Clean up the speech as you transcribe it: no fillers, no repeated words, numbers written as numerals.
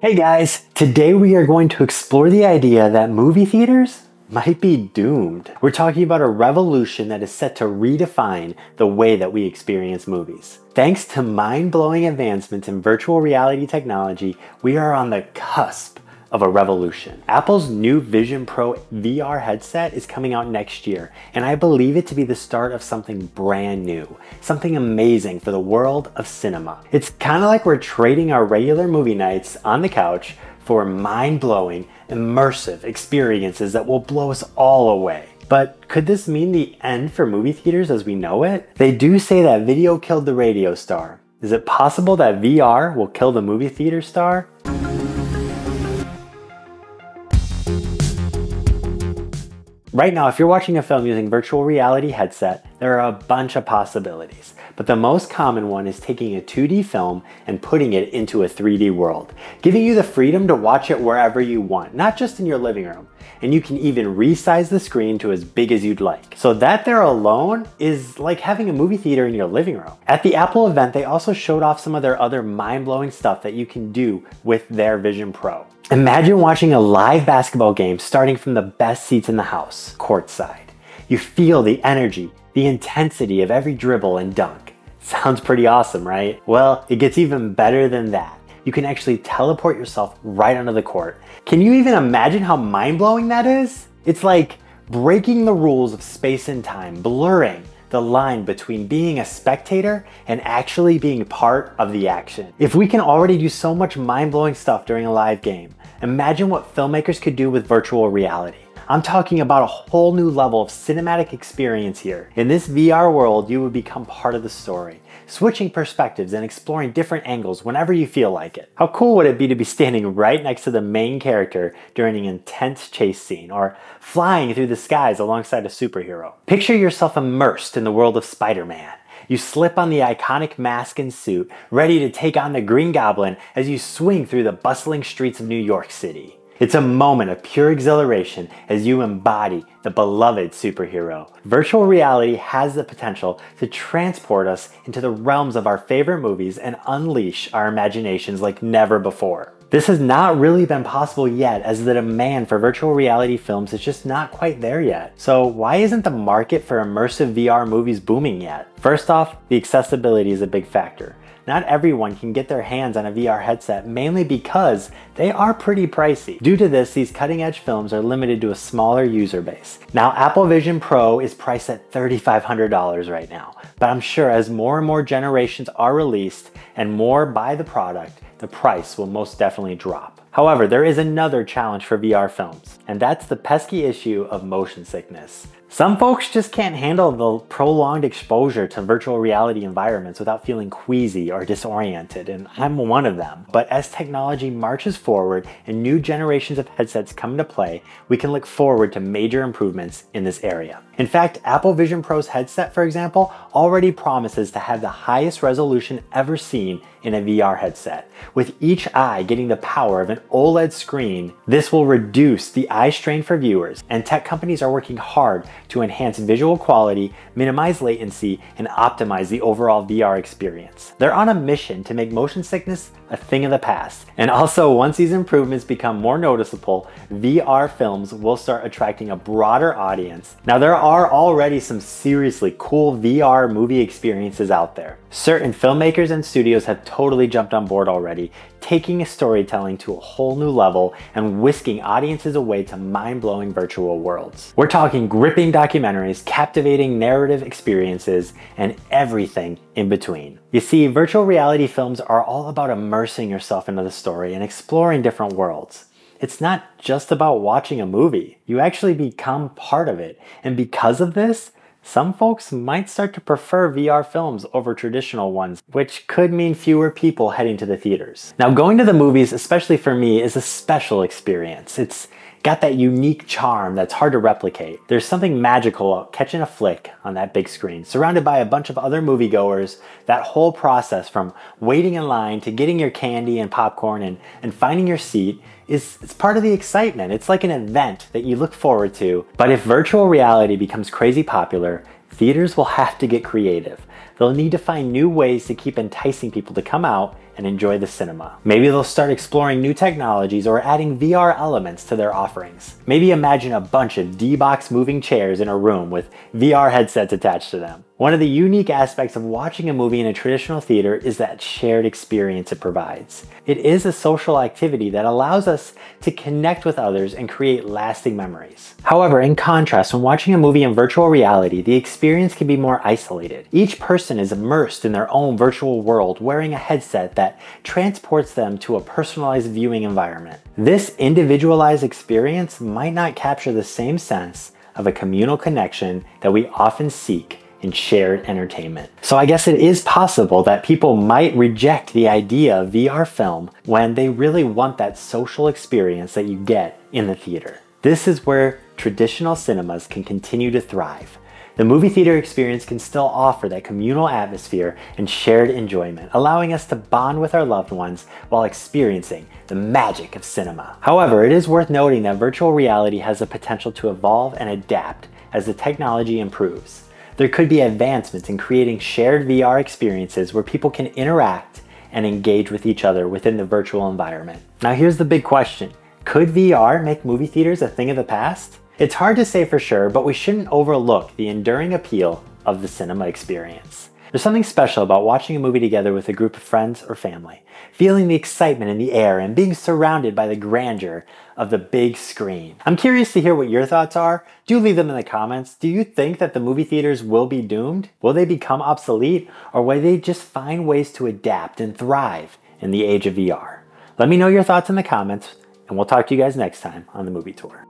Hey guys, today we are going to explore the idea that movie theaters might be doomed. We're talking about a revolution that is set to redefine the way that we experience movies. Thanks to mind-blowing advancements in virtual reality technology, we are on the cusp of a revolution. Apple's new Vision Pro VR headset is coming out next year, and I believe it to be the start of something brand new, something amazing for the world of cinema. It's kind of like we're trading our regular movie nights on the couch for mind-blowing, immersive experiences that will blow us all away. But could this mean the end for movie theaters as we know it? They do say that video killed the radio star. Is it possible that VR will kill the movie theater star? Right now, if you're watching a film using virtual reality headset, there are a bunch of possibilities. But the most common one is taking a 2D film and putting it into a 3D world, giving you the freedom to watch it wherever you want, not just in your living room. And you can even resize the screen to as big as you'd like. So that there alone is like having a movie theater in your living room. At the Apple event, they also showed off some of their other mind-blowing stuff that you can do with their Vision Pro. Imagine watching a live basketball game starting from the best seats in the house, courtside. You feel the energy, the intensity of every dribble and dunk. Sounds pretty awesome, right? Well, it gets even better than that. You can actually teleport yourself right onto the court. Can you even imagine how mind-blowing that is? It's like breaking the rules of space and time, blurring the line between being a spectator and actually being part of the action. If we can already do so much mind-blowing stuff during a live game, imagine what filmmakers could do with virtual reality. I'm talking about a whole new level of cinematic experience here. In this VR world, you would become part of the story, switching perspectives and exploring different angles whenever you feel like it. How cool would it be to be standing right next to the main character during an intense chase scene, or flying through the skies alongside a superhero? Picture yourself immersed in the world of Spider-Man. You slip on the iconic mask and suit, ready to take on the Green Goblin as you swing through the bustling streets of New York City. It's a moment of pure exhilaration as you embody the beloved superhero. Virtual reality has the potential to transport us into the realms of our favorite movies and unleash our imaginations like never before. This has not really been possible yet, as the demand for virtual reality films is just not quite there yet. So why isn't the market for immersive VR movies booming yet? First off, the accessibility is a big factor. Not everyone can get their hands on a VR headset, mainly because they are pretty pricey. Due to this, these cutting-edge films are limited to a smaller user base. Now, Apple Vision Pro is priced at $3,500 right now, but I'm sure as more and more generations are released and more buy the product, the price will most definitely drop. However, there is another challenge for VR films, and that's the pesky issue of motion sickness. Some folks just can't handle the prolonged exposure to virtual reality environments without feeling queasy or disoriented, and I'm one of them. But as technology marches forward and new generations of headsets come into play, we can look forward to major improvements in this area. In fact, Apple Vision Pro's headset, for example, already promises to have the highest resolution ever seen in a VR headset. With each eye getting the power of an OLED screen, this will reduce the eye strain for viewers, and tech companies are working hard to enhance visual quality, minimize latency, and optimize the overall VR experience. They're on a mission to make motion sickness a thing of the past. And also, once these improvements become more noticeable, VR films will start attracting a broader audience. Now, there are already some seriously cool VR movie experiences out there. Certain filmmakers and studios have totally jumped on board already, taking storytelling to a whole new level and whisking audiences away to mind-blowing virtual worlds. We're talking gripping documentaries, captivating narrative experiences, and everything in between. You see, virtual reality films are all about immersing yourself into the story and exploring different worlds. It's not just about watching a movie. You actually become part of it. And because of this, some folks might start to prefer VR films over traditional ones, which could mean fewer people heading to the theaters. Now, going to the movies, especially for me, is a special experience. It's got that unique charm that's hard to replicate. There's something magical about catching a flick on that big screen, surrounded by a bunch of other moviegoers. That whole process from waiting in line to getting your candy and popcorn and finding your seat it's part of the excitement. It's like an event that you look forward to. But if virtual reality becomes crazy popular, theaters will have to get creative. They'll need to find new ways to keep enticing people to come out and enjoy the cinema. Maybe they'll start exploring new technologies or adding VR elements to their offerings. Maybe imagine a bunch of D-box moving chairs in a room with VR headsets attached to them. One of the unique aspects of watching a movie in a traditional theater is that shared experience it provides. It is a social activity that allows us to connect with others and create lasting memories. However, in contrast, when watching a movie in virtual reality, the experience can be more isolated. Each person is immersed in their own virtual world, wearing a headset that transports them to a personalized viewing environment. This individualized experience might not capture the same sense of a communal connection that we often seek in shared entertainment. So I guess it is possible that people might reject the idea of VR film when they really want that social experience that you get in the theater. This is where traditional cinemas can continue to thrive. The movie theater experience can still offer that communal atmosphere and shared enjoyment, allowing us to bond with our loved ones while experiencing the magic of cinema. However, it is worth noting that virtual reality has the potential to evolve and adapt as the technology improves. There could be advancements in creating shared VR experiences where people can interact and engage with each other within the virtual environment. Now here's the big question. Could VR make movie theaters a thing of the past? It's hard to say for sure, but we shouldn't overlook the enduring appeal of the cinema experience. There's something special about watching a movie together with a group of friends or family, feeling the excitement in the air and being surrounded by the grandeur of the big screen. I'm curious to hear what your thoughts are. Do leave them in the comments. Do you think that the movie theaters will be doomed? Will they become obsolete? Or will they just find ways to adapt and thrive in the age of VR? Let me know your thoughts in the comments, and we'll talk to you guys next time on The Movie Tour.